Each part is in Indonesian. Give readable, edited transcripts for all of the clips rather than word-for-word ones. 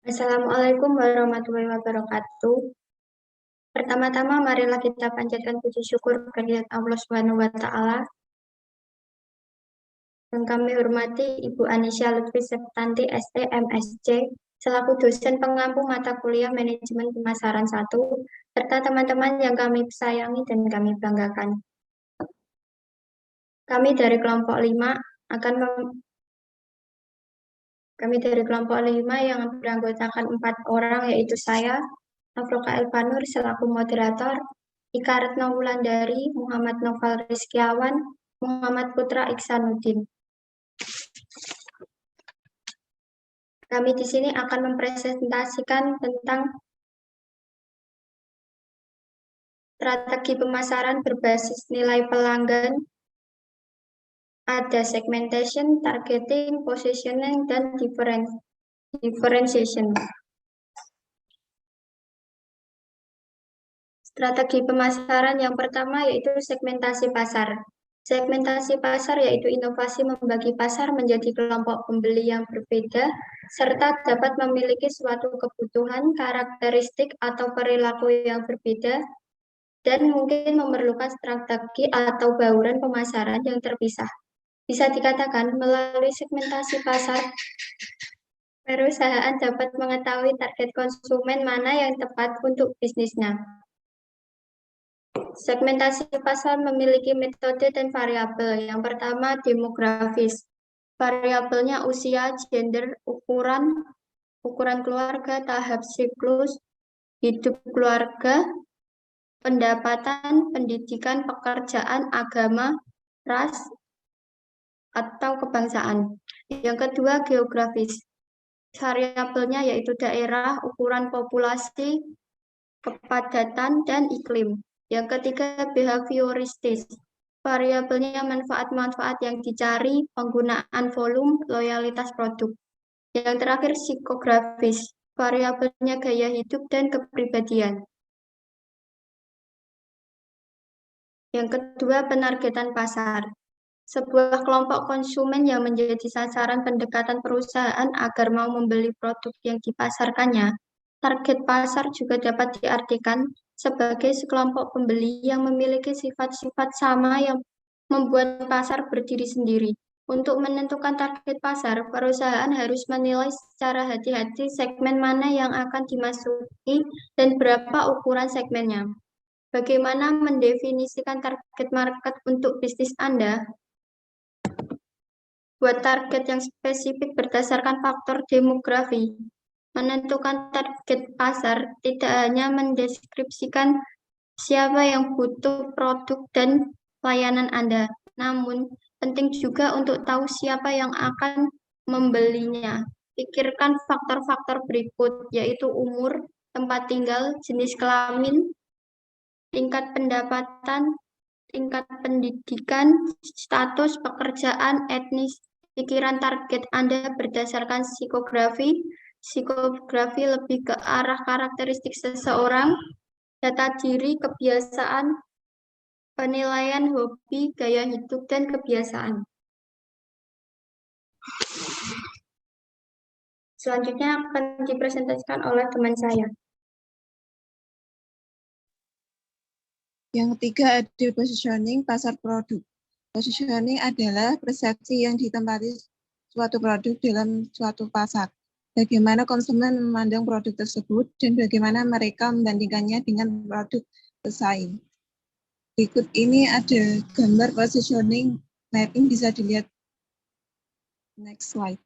Assalamualaikum warahmatullahi wabarakatuh. Pertama-tama marilah kita panjatkan puji syukur kehadirat Allah Subhanahu wa taala. Yang kami hormati Ibu Anisya Lutfi Septanti ST MSc selaku dosen pengampu mata kuliah Manajemen Pemasaran 1 serta teman-teman yang kami sayangi dan kami banggakan. Kami dari kelompok 5 yang beranggotakan 4 orang, yaitu saya, Afroka Elvanur selaku moderator, Ika Retno Wulandari, Muhammad Noval Rizkiawan, Muhammad Putra Iksanuddin. Kami di sini akan mempresentasikan tentang strategi pemasaran berbasis nilai pelanggan. Ada segmentation, targeting, positioning, dan differentiation. Strategi pemasaran yang pertama yaitu segmentasi pasar. Segmentasi pasar yaitu inovasi membagi pasar menjadi kelompok pembeli yang berbeda, serta dapat memiliki suatu kebutuhan, karakteristik, atau perilaku yang berbeda, dan mungkin memerlukan strategi atau bauran pemasaran yang terpisah. Bisa dikatakan, melalui segmentasi pasar, perusahaan dapat mengetahui target konsumen mana yang tepat untuk bisnisnya. Segmentasi pasar memiliki metode dan variabel. Yang pertama, demografis. Variabelnya usia, gender, ukuran keluarga, tahap siklus hidup keluarga, pendapatan, pendidikan, pekerjaan, agama, ras, atau kebangsaan. Yang kedua, geografis. Variabelnya yaitu daerah, ukuran populasi, kepadatan, dan iklim. Yang ketiga, behavioristis. Variabelnya manfaat-manfaat yang dicari, penggunaan volume, loyalitas produk. Yang terakhir, psikografis. Variabelnya gaya hidup dan kepribadian. Yang kedua, penargetan pasar. Sebuah kelompok konsumen yang menjadi sasaran pendekatan perusahaan agar mau membeli produk yang dipasarkannya. Target pasar juga dapat diartikan sebagai sekelompok pembeli yang memiliki sifat-sifat sama yang membuat pasar berdiri sendiri. Untuk menentukan target pasar, perusahaan harus menilai secara hati-hati segmen mana yang akan dimasuki dan berapa ukuran segmennya. Bagaimana mendefinisikan target market untuk bisnis Anda? Buat target yang spesifik berdasarkan faktor demografi. Menentukan target pasar tidak hanya mendeskripsikan siapa yang butuh produk dan layanan Anda, namun penting juga untuk tahu siapa yang akan membelinya. Pikirkan faktor-faktor berikut, yaitu umur, tempat tinggal, jenis kelamin, tingkat pendapatan, tingkat pendidikan, status pekerjaan, etnis. Pikiran target Anda berdasarkan psikografi. Psikografi lebih ke arah karakteristik seseorang, data diri, kebiasaan, penilaian hobi, gaya hidup, dan kebiasaan. Selanjutnya akan dipresentasikan oleh teman saya. Yang ketiga ada positioning pasar produk. Positioning adalah persepsi yang ditempati suatu produk dalam suatu pasar. Bagaimana konsumen memandang produk tersebut dan bagaimana mereka membandingkannya dengan produk pesaing. Berikut ini ada gambar positioning mapping, bisa dilihat next slide.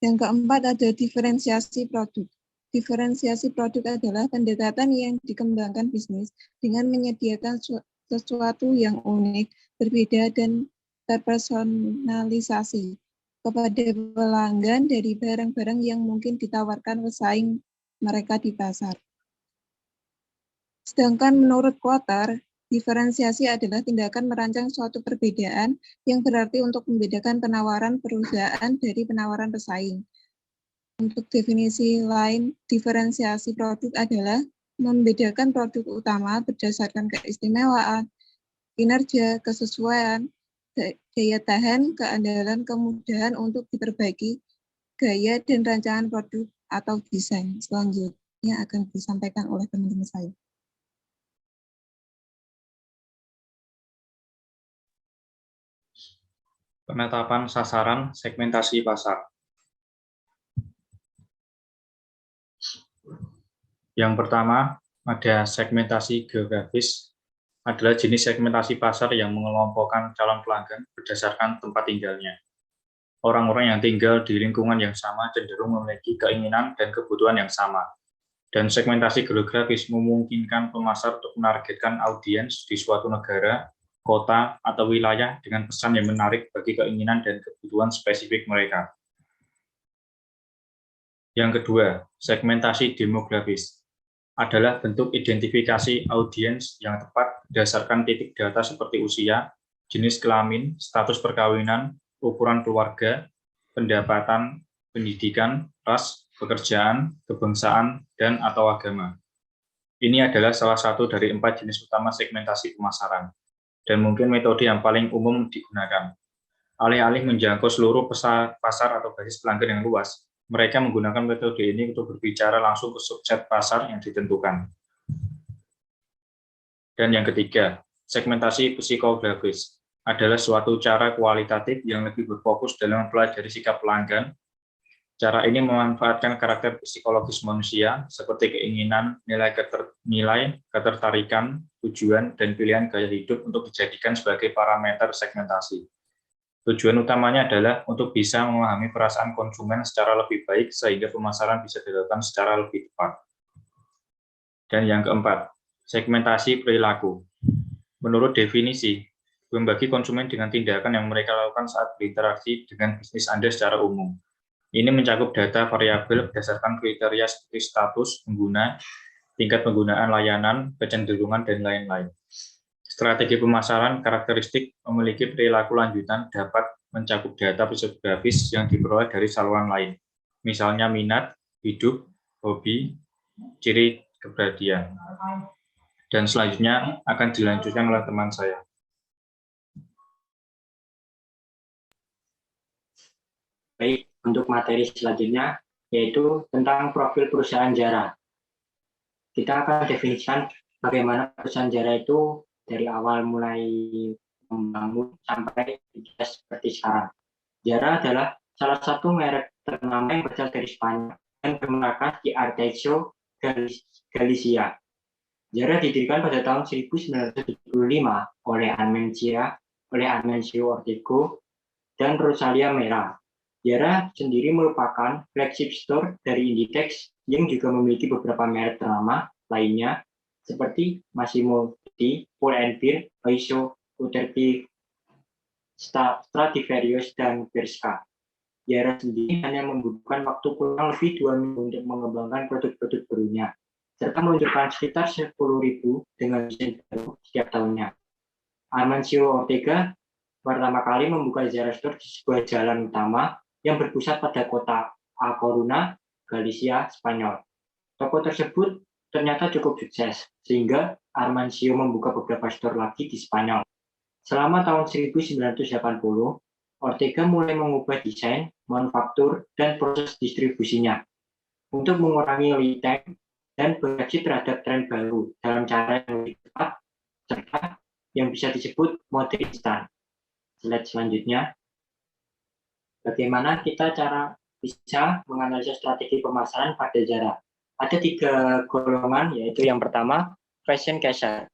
Yang keempat ada diferensiasi produk. Diferensiasi produk adalah pendekatan yang dikembangkan bisnis dengan menyediakan sesuatu yang unik, berbeda, dan terpersonalisasi kepada pelanggan dari barang-barang yang mungkin ditawarkan pesaing mereka di pasar. Sedangkan menurut Kotter, diferensiasi adalah tindakan merancang suatu perbedaan yang berarti untuk membedakan penawaran perusahaan dari penawaran pesaing. Untuk definisi lain, diferensiasi produk adalah membedakan produk utama berdasarkan keistimewaan, kinerja, kesesuaian, daya tahan, keandalan, kemudahan untuk diperbaiki, gaya dan rancangan produk atau desain. Selanjutnya akan disampaikan oleh teman-teman saya. Penetapan sasaran segmentasi pasar. Yang pertama, ada segmentasi geografis, adalah jenis segmentasi pasar yang mengelompokkan calon pelanggan berdasarkan tempat tinggalnya. Orang-orang yang tinggal di lingkungan yang sama cenderung memiliki keinginan dan kebutuhan yang sama. Dan segmentasi geografis memungkinkan pemasar untuk menargetkan audiens di suatu negara, kota, atau wilayah dengan pesan yang menarik bagi keinginan dan kebutuhan spesifik mereka. Yang kedua, segmentasi demografis adalah bentuk identifikasi audiens yang tepat berdasarkan titik data seperti usia, jenis kelamin, status perkawinan, ukuran keluarga, pendapatan, pendidikan, ras, pekerjaan, kebangsaan, dan atau agama. Ini adalah salah satu dari 4 jenis utama segmentasi pemasaran, dan mungkin metode yang paling umum digunakan. Alih-alih menjangkau seluruh pasar atau basis pelanggan yang luas, mereka menggunakan metode ini untuk berbicara langsung ke subset pasar yang ditentukan. Dan yang ketiga, segmentasi psikografis adalah suatu cara kualitatif yang lebih berfokus dalam mempelajari sikap pelanggan. Cara ini memanfaatkan karakter psikologis manusia seperti keinginan, nilai ketertarikan, tujuan, dan pilihan gaya hidup untuk dijadikan sebagai parameter segmentasi. Tujuan utamanya adalah untuk bisa memahami perasaan konsumen secara lebih baik sehingga pemasaran bisa dilakukan secara lebih tepat. Dan yang keempat, segmentasi perilaku. Menurut definisi, membagi konsumen dengan tindakan yang mereka lakukan saat berinteraksi dengan bisnis Anda secara umum. Ini mencakup data variabel berdasarkan kriteria seperti status pengguna, tingkat penggunaan layanan, kecenderungan, dan lain-lain. Strategi pemasaran karakteristik memiliki perilaku lanjutan dapat mencakup data psikografis yang diperoleh dari saluran lain, misalnya minat, hidup, hobi, ciri kepribadian. Dan selanjutnya akan dilanjutkan oleh teman saya. Baik, untuk materi selanjutnya yaitu tentang profil perusahaan Zara. Kita akan definisikan bagaimana perusahaan Zara itu dari awal mulai membangun sampai seperti sekarang. Zara adalah salah satu merek ternama yang berasal dari Spanyol dan bermarkas di Arteixo, Galicia. Zara didirikan pada tahun 1975 oleh Armencio Ortega dan Rosalia Mera. Zara sendiri merupakan flagship store dari Inditex yang juga memiliki beberapa merek ternama lainnya seperti Massimo Dutti, Pull & Bear, Oysho, Uterpi, Stradivarius, dan Bershka. Zara sendiri hanya membutuhkan waktu kurang lebih 2 minggu untuk mengembangkan produk-produk barunya, serta meluncurkan sekitar 10.000 dengan desain baru setiap tahunnya. Armencio Ortega pertama kali membuka Zara Store di sebuah jalan utama yang berpusat pada kota A Coruña, Galicia, Spanyol. Toko tersebut ternyata cukup sukses, sehingga Armencio membuka beberapa store lagi di Spanyol. Selama tahun 1980, Ortega mulai mengubah desain, manufaktur, dan proses distribusinya untuk mengurangi lead time dan bereaksi terhadap tren baru dalam cara yang lebih cepat, serta yang bisa disebut mode instan. Slide selanjutnya. Bagaimana kita cara bisa menganalisis strategi pemasaran pada Zara? Ada 3 golongan, yaitu yang pertama, fashion cashier.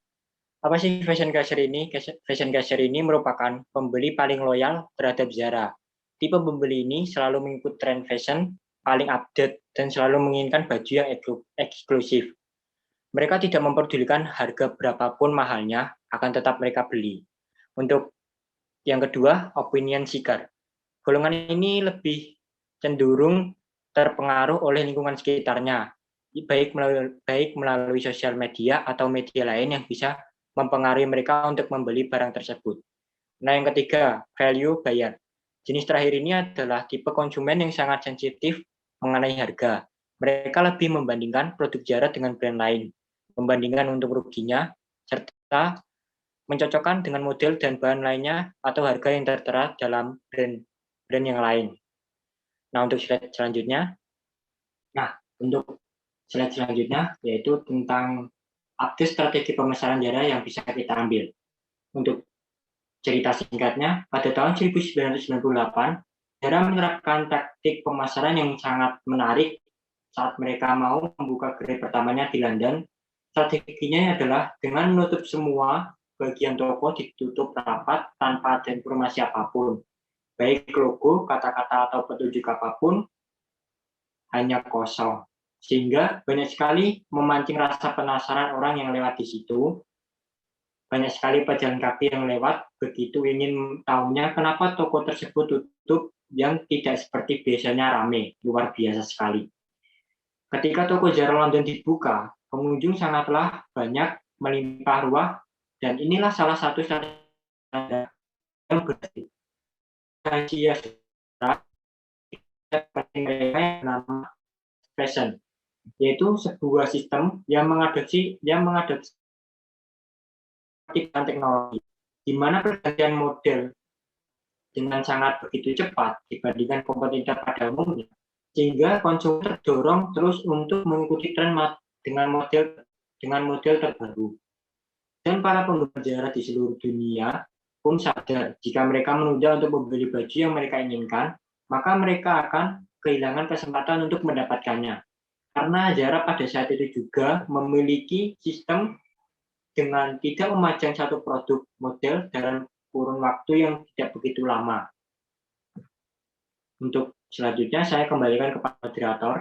Apa sih fashion cashier ini? Fashion cashier ini merupakan pembeli paling loyal terhadap Zara. Tipe pembeli ini selalu mengikuti tren fashion, paling update, dan selalu menginginkan baju yang eksklusif. Mereka tidak memperdulikan harga berapapun mahalnya, akan tetap mereka beli. Untuk yang kedua, opinion seeker. Golongan ini lebih cenderung terpengaruh oleh lingkungan sekitarnya, baik melalui sosial media atau media lain yang bisa mempengaruhi mereka untuk membeli barang tersebut. Nah, yang ketiga, value buyer. Jenis terakhir ini adalah tipe konsumen yang sangat sensitif mengenai harga. Mereka lebih membandingkan produk Zara dengan brand lain, membandingkan untung ruginya, serta mencocokkan dengan model dan bahan lainnya atau harga yang tertera dalam brand yang lain. Nah, untuk slide selanjutnya. Yaitu tentang update strategi pemasaran Zara yang bisa kita ambil. Untuk cerita singkatnya, pada tahun 1998, Zara menerapkan taktik pemasaran yang sangat menarik saat mereka mau membuka gerai pertamanya di London. Strateginya adalah dengan menutup semua bagian toko ditutup rapat tanpa ada informasi apapun. Baik logo, kata-kata, atau petunjuk apapun, hanya kosong. Sehingga banyak sekali memancing rasa penasaran orang yang lewat di situ. Banyak sekali pejalan kaki yang lewat begitu ingin tahunya kenapa toko tersebut tutup yang tidak seperti biasanya ramai, luar biasa sekali. Ketika toko Zara London dibuka, pengunjung sangatlah banyak, melimpah ruah, dan inilah salah satu strategi yang berhasil. Rahasia mereka yang bernama fashion, yaitu sebuah sistem yang mengadopsi teknologi, di mana pergantian model dengan sangat begitu cepat dibandingkan kompetitor pada umumnya, sehingga konsumen terdorong terus untuk mengikuti tren dengan model terbaru. Dan para pengguna Zara di seluruh dunia pun sadar jika mereka menunda untuk membeli baju yang mereka inginkan, maka mereka akan kehilangan kesempatan untuk mendapatkannya. Karena Zara pada saat itu juga memiliki sistem dengan tidak memajang satu produk model dalam kurun waktu yang tidak begitu lama. Untuk selanjutnya saya kembalikan kepada moderator.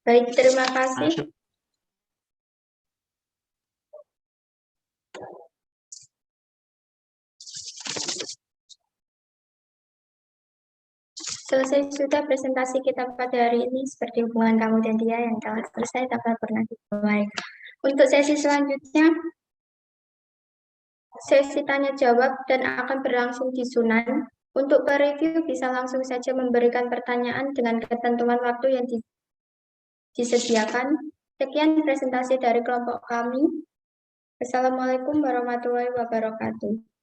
Baik, terima kasih. Selesai sudah presentasi kita pada hari ini, seperti hubungan kamu dan dia yang telah selesai dapat pernah dimulai. Untuk sesi selanjutnya, sesi tanya jawab dan akan berlangsung di Sunan. Untuk pereview bisa langsung saja memberikan pertanyaan dengan ketentuan waktu yang disediakan. Sekian presentasi dari kelompok kami. Assalamualaikum warahmatullahi wabarakatuh.